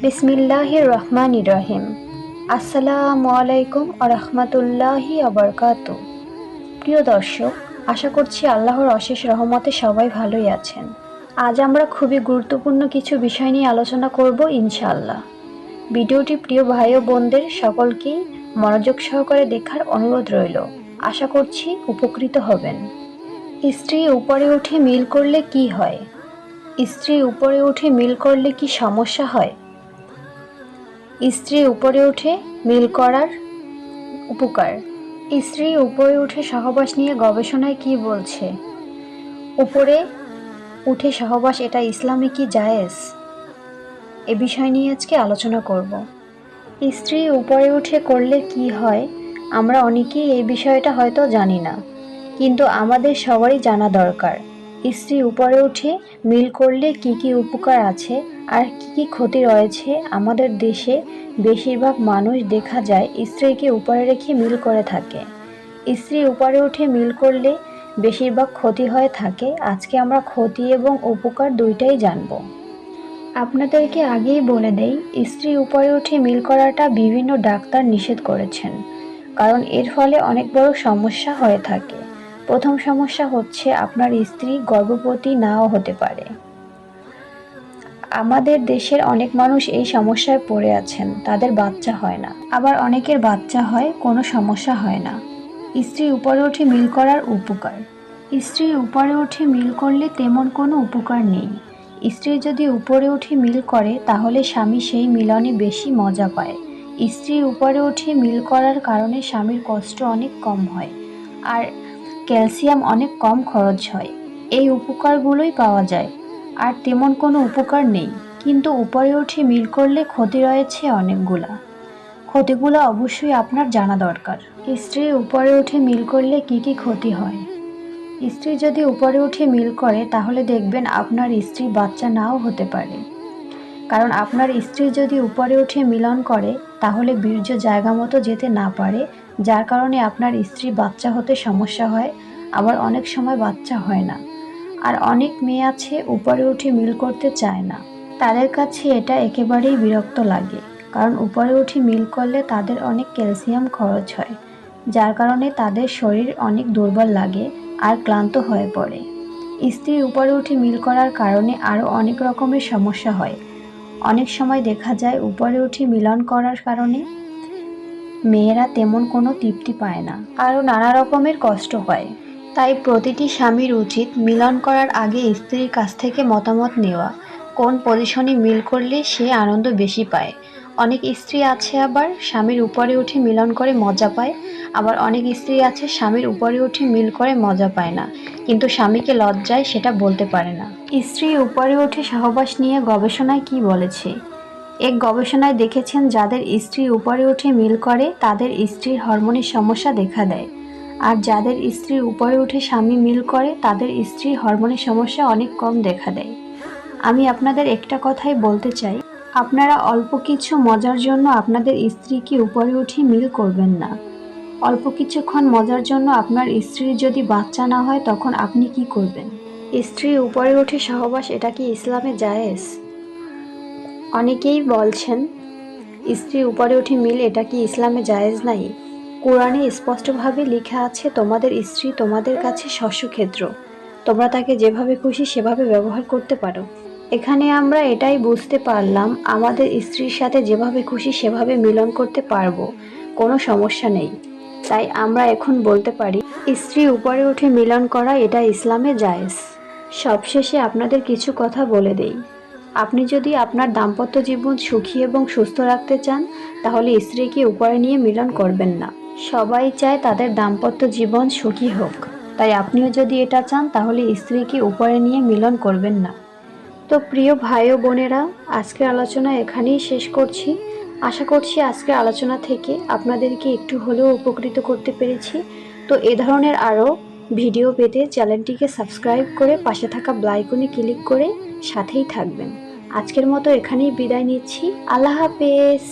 বিসমিল্লাহির রহমানির রহিম। আসসালামু আলাইকুম ওয়া রাহমাতুল্লাহি ওয়া বারাকাতুহু। প্রিয় দর্শক, আশা করছি আল্লাহর অশেষ রহমতে সবাই ভালোই আছেন। আজ আমরা খুবই গুরুত্বপূর্ণ কিছু বিষয় নিয়ে আলোচনা করব ইনশাআল্লাহ। ভিডিওটি প্রিয় ভাই ও বোনদের সকলকেই মনোযোগ সহকারে দেখার অনুরোধ রইল। আশা করছি উপকৃত হবেন। স্ত্রী উপরে উঠে মিল করলে কি হয়? স্ত্রী উপরে উঠে মিল করলে কি সমস্যা হয়? স্ত্রী উপরে উঠে মিল করার উপকার। স্ত্রী উপরে উঠে সহবাস নিয়ে গবেষণায় কি বলছে? উপরে উঠে সহবাস এটা ইসলামে কি জায়েজ? এ বিষয় নিয়ে আজকে আলোচনা করব। স্ত্রী উপরে উঠে করলে কি হয়? আমরা অনেকেই এই বিষয়টা হয়তো জানি না, কিন্তু আমাদের সবারই জানা দরকার। স্ত্রী উপরে উঠে মিল করলে কি কি উপকার আছে আর কি কি ক্ষতি রয়েছে। আমাদের দেশে বেশিরভাগ মানুষ দেখা যায় স্ত্রীকে উপরে রেখে মিল করে থাকে। স্ত্রী উপরে উঠে মিল করলে বেশিরভাগ ক্ষতি হয়ে থাকে। আজকে আমরা ক্ষতি এবং উপকার দুইটাই জানব। আপনাদেরকে আগেই বলে দেই, স্ত্রী উপরে উঠে মিল করাটা বিভিন্ন ডাক্তার নিষেধ করেছেন, কারণ এর ফলে অনেক বড় সমস্যা হয়ে থাকে। প্রথম সমস্যা হচ্ছে আপনার স্ত্রী গর্ভবতী নাও হতে পারে। আমাদের দেশের অনেক মানুষ এই সমস্যায় পড়ে আছেন, তাদের বাচ্চা হয় না, আবার অনেকের বাচ্চা হয়, কোনো সমস্যা হয় না। স্ত্রী উপরে উঠে মিল করার উপকার। স্ত্রী উপরে উঠে মিল করলে তেমন কোনো উপকার নেই। স্ত্রী যদি উপরে উঠে মিল করে তাহলে স্বামী সেই মিলনে বেশি মজা পায়। স্ত্রী উপরে উঠে মিল করার কারণে স্বামীর কষ্ট অনেক কম হয়, আর ক্যালসিয়াম অনেক কম খরচ হয়। এই উপকারগুলোই পাওয়া যায়, আর তেমন কোনো উপকার নেই। কিন্তু উপরে উঠে মিল করলে ক্ষতি রয়েছে অনেকগুলা। ক্ষতিগুলো অবশ্যই আপনার জানা দরকার। স্ত্রী উপরে উঠে মিল করলে কি কি ক্ষতি হয়? স্ত্রী যদি উপরে উঠে মিল করে তাহলে দেখবেন আপনার স্ত্রী বাচ্চা নাও হতে পারে। কারণ আপনার স্ত্রী যদি উপরে উঠে মিলন করে তাহলে বীর্য জায়গা মতো যেতে না পারে, যার কারণে আপনার স্ত্রী বাচ্চা হতে সমস্যা হয়, আবার অনেক সময় বাচ্চা হয় না। আর অনেক মেয়ে আছে উপরে উঠে মিল করতে চায় না, তাদের কাছে এটা একেবারেই বিরক্ত লাগে। কারণ উপরে উঠে মিল করলে তাদের অনেক ক্যালসিয়াম খরচ হয়, যার কারণে তাদের শরীর অনেক দুর্বল লাগে আর ক্লান্ত হয়ে পড়ে। স্ত্রী উপরে উঠে মিল করার কারণে আরও অনেক রকমের সমস্যা হয়। অনেক সময় দেখা যায় উপরে উঠে মিলন করার কারণে মেয়েরা তেমন কোনো তৃপ্তি পায় না, আরও নানা রকমের কষ্ট হয়। তাই প্রতিটি স্বামীর উচিত মিলন করার আগে স্ত্রীর কাছ থেকে মতামত নেওয়া, কোন পজিশনে মিল করলে সে আনন্দ বেশি পায়। অনেক স্ত্রী আছে আবার স্বামীর উপরে উঠে মিলন করে মজা পায়, আবার অনেক স্ত্রী আছে স্বামীর উপরে উঠে মিল করে মজা পায় না, কিন্তু স্বামীকে লজ্জায় সেটা বলতে পারে না। স্ত্রী উপরে উঠে সহবাস নিয়ে গবেষণায় কি বলেছে? এক গবেষণায় দেখেছেন যাদের স্ত্রী উপরে উঠে মিল করে তাদের স্ত্রীর হরমোনের সমস্যা দেখা দেয়, আর যাদের স্ত্রী উপরে উঠে স্বামী মিল করে তাদের স্ত্রীর হরমোনের সমস্যা অনেক কম দেখা দেয়। আমি আপনাদের একটা কথাই বলতে চাই, আপনারা অল্প কিছু মজার জন্য আপনাদের স্ত্রীকে উপরে উঠে মিল করবেন না। অল্প কিছুক্ষণ মজার জন্য আপনার স্ত্রীর যদি বাচ্চা না হয় তখন আপনি কি করবেন? স্ত্রী উপরে উঠে সহবাস এটা কি ইসলামে জায়েজ? অনেকেই বলছেন স্ত্রী উপরে উঠে মিল এটা কি ইসলামে জায়েজ নাই? কোরআনে স্পষ্টভাবে লেখা আছে, তোমাদের স্ত্রী তোমাদের কাছে শস্যক্ষেত্র, তোমরা তাকে যেভাবে খুশি সেভাবে ব্যবহার করতে পারো। এখানে আমরা এটাই বুঝতে পারলাম আমাদের স্ত্রীর সাথে যেভাবে খুশি সেভাবে মিলন করতে পারবো, কোনো সমস্যা নেই। তাই আমরা এখন বলতে পারি স্ত্রী উপরে উঠে মিলন করা এটা ইসলামে জায়েজ। সবশেষে আপনাদের কিছু কথা বলে দেই। আপনি যদি আপনার দাম্পত্য জীবন সুখী এবং সুস্থ রাখতে চান তাহলে স্ত্রীকে উপরে নিয়ে মিলন করবেন না। সবাই চায় তাদের দাম্পত্য জীবন সুখী হোক, তাই আপনিও যদি এটা চান তাহলে স্ত্রীকে উপরে নিয়ে মিলন করবেন না। তো প্রিয় ভাই ও বোনেরা, আজকের আলোচনা এখানেই শেষ করছি। আশা করছি আজকের আলোচনা থেকে আপনাদেরকে একটু হলেও উপকৃত করতে পেরেছি। তো এ ধরনের আরও ভিডিও পেতে চ্যানেলটিকে সাবস্ক্রাইব করে পাশে থাকা বেল আইকনে ক্লিক করে সাথেই থাকবেন। আজকের মতো এখানেই বিদায় নিচ্ছি। আল্লাহ হাফেজ।